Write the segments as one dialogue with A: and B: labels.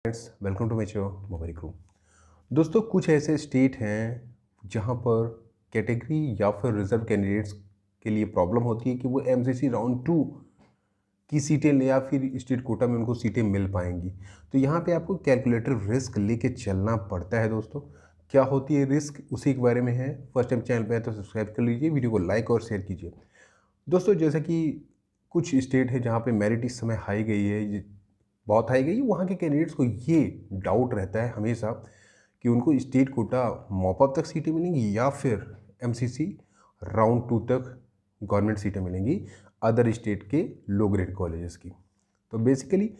A: Friends, welcome to my channel mobile crew. दोस्तों, कुछ ऐसे स्टेट हैं जहां पर कैटेगरी या फिर रिजर्व कैंडिडेट्स के लिए प्रॉब्लम होती है कि वो एमसीसी राउंड 2 की सीटें ले या फिर स्टेट कोटा में उनको सीटें मिल पाएंगी। तो यहाँ पे आपको कैलकुलेटर रिस्क लेके चलना पड़ता है। दोस्तों, क्या होती है रिस्क, उसी के बारे में है। फर्स्ट टाइम चैनल पे है तो सब्सक्राइब कर लीजिए, वीडियो को लाइक और शेयर कीजिए। दोस्तों, जैसा कि कुछ स्टेट है जहाँ पे मेरिट इस समय हाई गई है, बहुत हाई गई है, वहाँ के कैंडिडेट्स को ये डाउट रहता है हमेशा कि उनको स्टेट कोटा मॉपअप तक सीटें मिलेंगी या फिर एमसीसी राउंड 2 तक गवर्नमेंट सीटें मिलेंगी अदर स्टेट के लो ग्रेड कॉलेजेस की। तो बेसिकली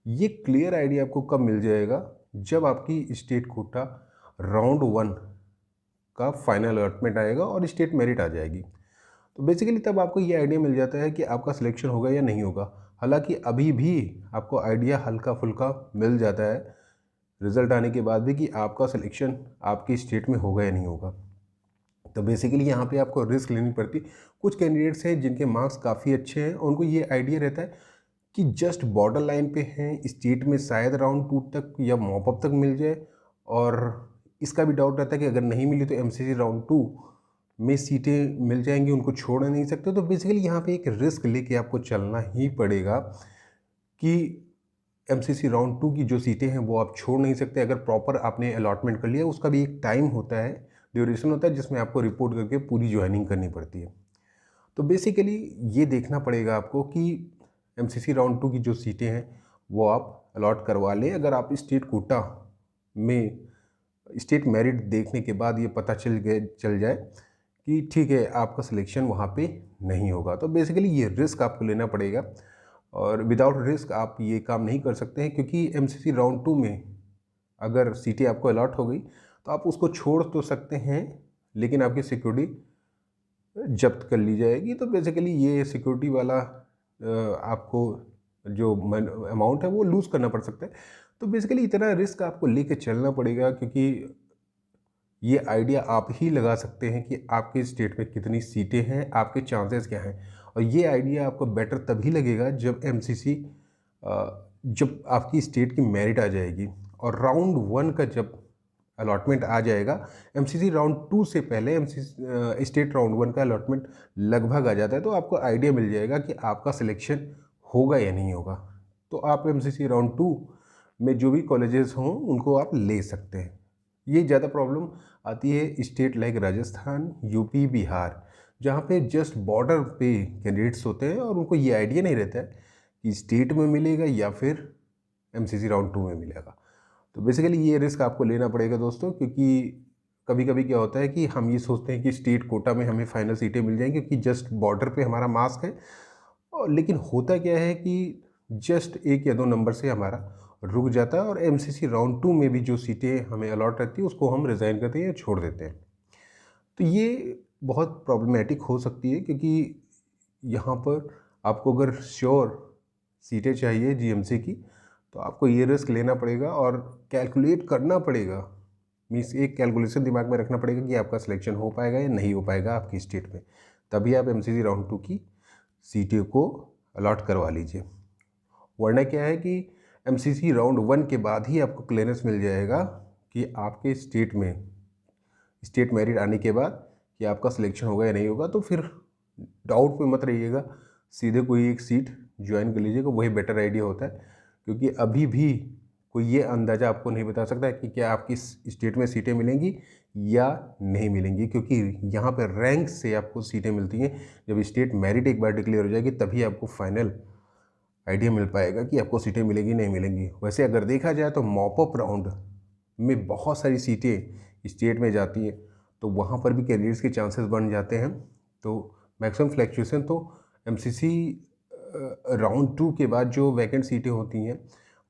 A: ये क्लियर आइडिया आपको कब मिल जाएगा, जब आपकी स्टेट कोटा राउंड 1 का फाइनल अलॉटमेंट आएगा और स्टेट मेरिट आ जाएगी। तो बेसिकली तब आपको ये आइडिया मिल जाता है कि आपका सिलेक्शन होगा या नहीं होगा। हालांकि अभी भी आपको आइडिया हल्का फुल्का मिल जाता है रिजल्ट आने के बाद भी कि आपका सिलेक्शन आपकी स्टेट में होगा या नहीं होगा। तो बेसिकली यहाँ पे आपको रिस्क लेनी पड़ती। कुछ कैंडिडेट्स हैं जिनके मार्क्स काफ़ी अच्छे हैं, उनको ये आइडिया रहता है कि जस्ट बॉर्डर लाइन पे हैं, स्टेट में शायद राउंड 2 तक या मॉपअप तक मिल जाए, और इसका भी डाउट रहता है कि अगर नहीं मिली तो एमसीसी राउंड 2 में सीटें मिल जाएंगी, उनको छोड़ नहीं सकते। तो बेसिकली यहाँ पे एक रिस्क लेके आपको चलना ही पड़ेगा कि एमसीसी राउंड 2 की जो सीटें हैं वो आप छोड़ नहीं सकते। अगर प्रॉपर आपने अलॉटमेंट कर लिया, उसका भी एक टाइम होता है, ड्यूरेशन होता है, जिसमें आपको रिपोर्ट करके पूरी ज्वाइनिंग करनी पड़ती है। तो बेसिकली ये देखना पड़ेगा आपको कि एमसीसी राउंड 2 की जो सीटें हैं वो आप अलॉट करवा लें। अगर आप स्टेट कोटा में स्टेट मेरिट देखने के बाद ये पता चल जाए कि ठीक है आपका सिलेक्शन वहाँ पे नहीं होगा, तो बेसिकली ये रिस्क आपको लेना पड़ेगा। और विदाउट रिस्क आप ये काम नहीं कर सकते हैं, क्योंकि एमसीसी राउंड 2 में अगर सीटें आपको अलॉट हो गई तो आप उसको छोड़ तो सकते हैं, लेकिन आपकी सिक्योरिटी जब्त कर ली जाएगी। तो बेसिकली ये सिक्योरिटी वाला आपको जो अमाउंट है वो लूज़ करना पड़ सकता है। तो बेसिकली इतना रिस्क आपको लेके चलना पड़ेगा, क्योंकि ये आइडिया आप ही लगा सकते हैं कि आपके स्टेट में कितनी सीटें हैं, आपके चांसेस क्या हैं। और ये आइडिया आपको बेटर तभी लगेगा जब एमसीसी जब आपकी स्टेट की मेरिट आ जाएगी और राउंड 1 का जब अलॉटमेंट आ जाएगा। एमसीसी राउंड 2 से पहले एमसीसी स्टेट राउंड 1 का अलॉटमेंट लगभग आ जाता है, तो आपको आइडिया मिल जाएगा कि आपका सिलेक्शन होगा या नहीं होगा। तो आप एमसीसी राउंड 2 में जो भी कॉलेजेस हों उनको आप ले सकते हैं। ये ज़्यादा प्रॉब्लम आती है state like Rajasthan, UP, Bihar, जहाँ पे जस्ट बॉर्डर पे कैंडिडेट्स होते हैं और उनको ये आइडिया नहीं रहता है कि स्टेट में मिलेगा या फिर एमसीसी राउंड 2 में मिलेगा। तो बेसिकली ये रिस्क आपको लेना पड़ेगा दोस्तों, क्योंकि कभी कभी क्या होता है कि हम ये सोचते हैं कि स्टेट कोटा में हमें फाइनल सीटें मिल जाएंगी क्योंकि जस्ट बॉर्डर पे हमारा मास्क है, और लेकिन होता क्या है कि जस्ट 1 या 2 नंबर से हमारा रुक जाता है और एमसीसी राउंड 2 में भी जो सीटें हमें अलॉट रहती है उसको हम रिज़ाइन करते हैं या छोड़ देते हैं। तो ये बहुत प्रॉब्लमेटिक हो सकती है, क्योंकि यहाँ पर आपको अगर श्योर सीटें चाहिए जीएमसी की, तो आपको ये रिस्क लेना पड़ेगा और कैलकुलेट करना पड़ेगा। मीन्स एक कैलकुलेशन दिमाग में रखना पड़ेगा कि आपका सिलेक्शन हो पाएगा या नहीं हो पाएगा आपकी स्टेट में, तभी आप एमसीसी राउंड 2 की सीटें को अलॉट करवा लीजिए। वरना क्या है कि एमसीसी राउंड 1 के बाद ही आपको क्लियरेंस मिल जाएगा कि आपके स्टेट में स्टेट मेरिट आने के बाद कि आपका सिलेक्शन होगा या नहीं होगा। तो फिर डाउट में मत रहिएगा, सीधे कोई एक सीट ज्वाइन कर लीजिएगा, वही बेटर आइडिया होता है। क्योंकि अभी भी कोई ये अंदाज़ा आपको नहीं बता सकता है कि क्या आपकी स्टेट में सीटें मिलेंगी या नहीं मिलेंगी, क्योंकि यहाँ पर रैंक से आपको सीटें मिलती हैं। जब स्टेट मेरिट एक बार डिक्लेयर हो जाएगी तभी आपको फाइनल आइडिया मिल पाएगा कि आपको सीटें मिलेंगी नहीं मिलेंगी। वैसे अगर देखा जाए तो मॉपअप राउंड में बहुत सारी सीटें स्टेट में जाती हैं, तो वहाँ पर भी कैंडिडेट्स के चांसेस बन जाते हैं। तो मैक्सिमम फ्लैक्चुएशन तो एमसीसी राउंड 2 के बाद जो वैकेंट सीटें होती हैं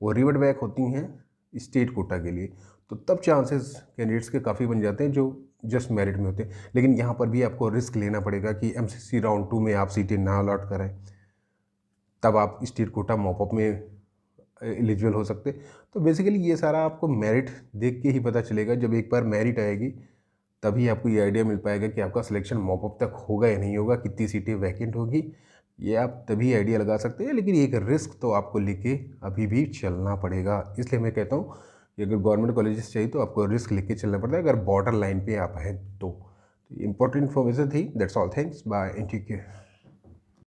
A: वो रिवर्ट बैक होती हैं स्टेट कोटा के लिए, तो तब चांसेस कैंडिडेट्स के काफ़ी बन जाते हैं जो जस्ट मेरिट में होते हैं। लेकिन यहाँ पर भी आपको रिस्क लेना पड़ेगा कि एमसीसी राउंड 2 में आप सीटें ना अलॉट करें, तब आप स्टेट कोटा मॉपअप में एलिजिबल हो सकते। तो बेसिकली ये सारा आपको मेरिट देख के ही पता चलेगा। जब एक बार मेरिट आएगी तभी आपको ये आइडिया मिल पाएगा कि आपका सिलेक्शन मॉपअप तक होगा या नहीं होगा, कितनी सीटें वैकेंट होगी, ये आप तभी आइडिया लगा सकते हैं, लेकिन एक रिस्क तो आपको लेके अभी भी चलना पड़ेगा। इसलिए मैं कहता हूँ कि अगर गवर्नमेंट कॉलेजेस चाहिए तो आपको रिस्क लेके चलना पड़ता है, अगर बॉर्डर लाइन पे आप हैं तो। इम्पोर्टेंट इन्फॉर्मेशन थी। That's all, thanks, bye and take care.